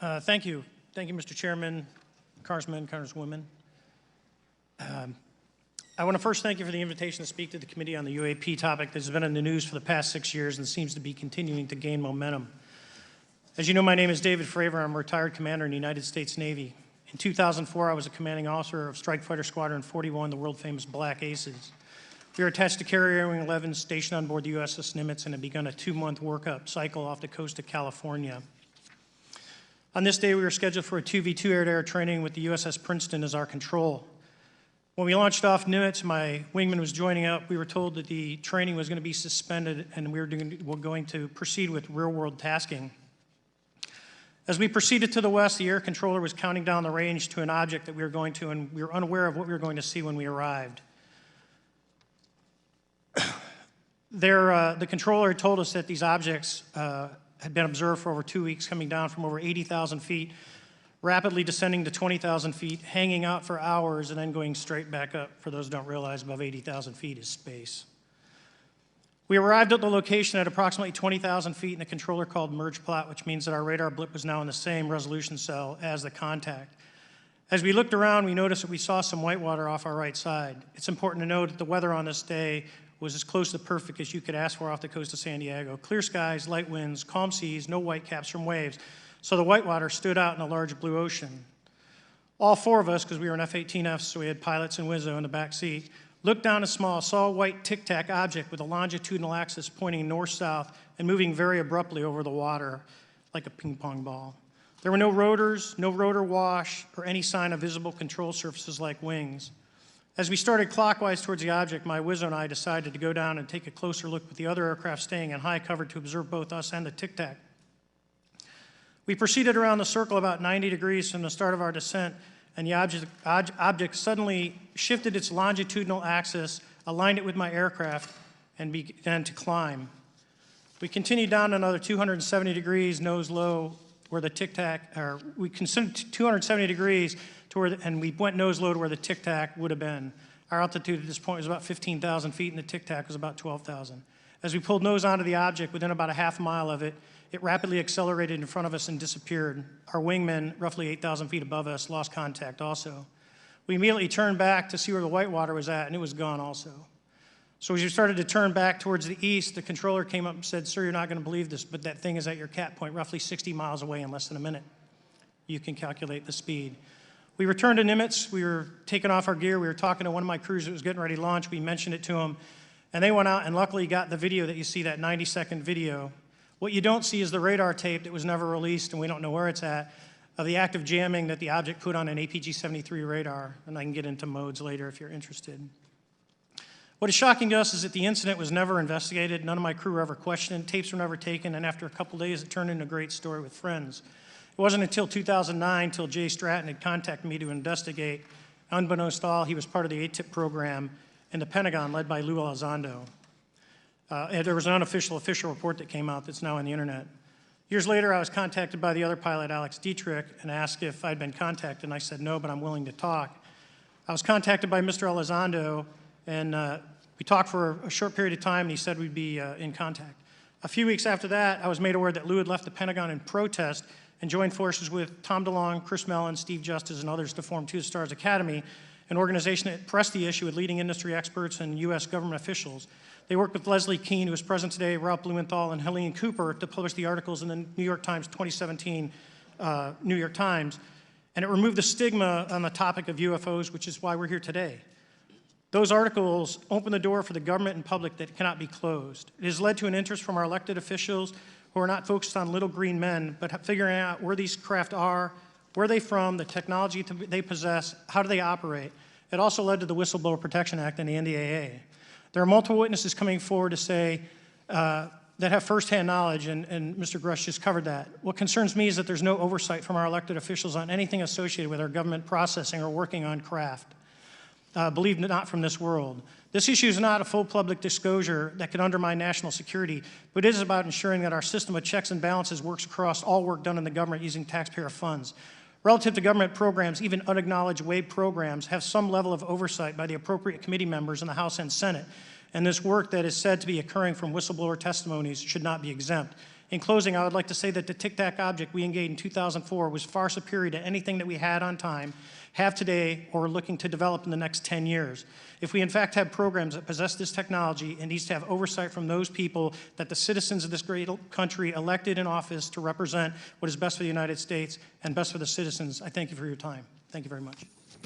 Thank you. Thank you, Mr. Chairman, Congressmen, Congresswomen. I want to first thank you for the invitation to speak to the committee on the UAP topic that has been in the news for the past 6 years and seems to be continuing to gain momentum. As you know, my name is David Fravor. I'm a retired commander in the United States Navy. In 2004, I was a commanding officer of Strike Fighter Squadron 41, the world-famous Black Aces. We were attached to Carrier Wing 11, stationed on board the USS Nimitz, and had begun a 2-month workup cycle off the coast of California. On this day, we were scheduled for a 2v2 air-to-air training with the USS Princeton as our control. When we launched off Nimitz, my wingman was joining up. We were told that the training was going to be suspended and we were going to proceed with real-world tasking. As we proceeded to the west, the air controller was counting down the range to an object that we were going to, and we were unaware of what we were going to see when we arrived. The controller had told us that these objects had been observed for over 2 weeks, coming down from over 80,000 feet, rapidly descending to 20,000 feet, hanging out for hours, and then going straight back up. For those who don't realize, above 80,000 feet is space. We arrived at the location at approximately 20,000 feet, and the controller called merge plot, which means that our radar blip was now in the same resolution cell as the contact. As we looked around, we noticed that we saw some whitewater off our right side. It's important to note that the weather on this day was as close to perfect as you could ask for off the coast of San Diego. Clear skies, light winds, calm seas, no whitecaps from waves. So the whitewater stood out in a large blue ocean. All 4 of us, because we were in F-18Fs, so we had pilots and Wizzo in the back seat, looked down and saw a white tic-tac object with a longitudinal axis pointing north-south and moving very abruptly over the water like a ping-pong ball. There were no rotors, no rotor wash, or any sign of visible control surfaces like wings. As we started clockwise towards the object, my Wizzo and I decided to go down and take a closer look with the other aircraft staying in high cover to observe both us and the tic-tac. We proceeded around the circle about 90 degrees from the start of our descent, and the object suddenly shifted its longitudinal axis, aligned it with my aircraft, and began to climb. We continued down another 270 degrees, nose low, where the tic-tac, or we considered 270 degrees to where, and we went nose low to where the tic-tac would have been. Our altitude at this point was about 15,000 feet, and the tic-tac was about 12,000. As we pulled nose onto the object, within about a half mile of it, it rapidly accelerated in front of us and disappeared. Our wingman, roughly 8,000 feet above us, lost contact also. We immediately turned back to see where the whitewater was at, and it was gone also. So as we started to turn back towards the east, the controller came up and said, "Sir, you're not going to believe this, but that thing is at your cat point, roughly 60 miles away in less than a minute." You can calculate the speed. We returned to Nimitz. We were taking off our gear. We were talking to one of my crews that was getting ready to launch. We mentioned it to them, and they went out and luckily got the video that you see, that 90-second video. What you don't see is the radar tape that was never released, and we don't know where it's at, of the active jamming that the object put on an APG-73 radar, and I can get into modes later if you're interested. What is shocking to us is that the incident was never investigated. None of my crew were ever questioned. Tapes were never taken, and after a couple days, it turned into a great story with friends. It wasn't until 2009 until Jay Stratton had contacted me to investigate. Unbeknownst to all, he was part of the ATIP program in the Pentagon led by Lou Elizondo. There was an unofficial official report that came out that's now on the internet. Years later, I was contacted by the other pilot, Alex Dietrich, and asked if I'd been contacted, and I said no, but I'm willing to talk. I was contacted by Mr. Elizondo, and we talked for a short period of time, and he said we'd be in contact. A few weeks after that, I was made aware that Lou had left the Pentagon in protest and joined forces with Tom DeLonge, Chris Mellon, Steve Justice, and others to form Two Stars Academy, an organization that pressed the issue with leading industry experts and U.S. government officials. They worked with Leslie Kean, who is present today, Ralph Blumenthal, and Helene Cooper to publish the articles in the New York Times 2017 New York Times, and it removed the stigma on the topic of UFOs, which is why we're here today. Those articles open the door for the government and public that cannot be closed. It has led to an interest from our elected officials who are not focused on little green men, but figuring out where these craft are, where they're from, the technology they possess, how do they operate. It also led to the Whistleblower Protection Act and the NDAA. There are multiple witnesses coming forward to say that have firsthand knowledge, and Mr. Grush just covered that. What concerns me is that there's no oversight from our elected officials on anything associated with our government processing or working on craft. Believe it not from this world. This issue is not a full public disclosure that could undermine national security, but it is about ensuring that our system of checks and balances works across all work done in the government using taxpayer funds. Relative to government programs, even unacknowledged WAVE programs have some level of oversight by the appropriate committee members in the House and Senate, and this work that is said to be occurring from whistleblower testimonies should not be exempt. In closing, I would like to say that the Tic Tac object we engaged in 2004 was far superior to anything that we had on time, have today, or are looking to develop in the next 10 years. If we in fact have programs that possess this technology, it needs to have oversight from those people that the citizens of this great country elected in office to represent what is best for the United States and best for the citizens. I thank you for your time. Thank you very much.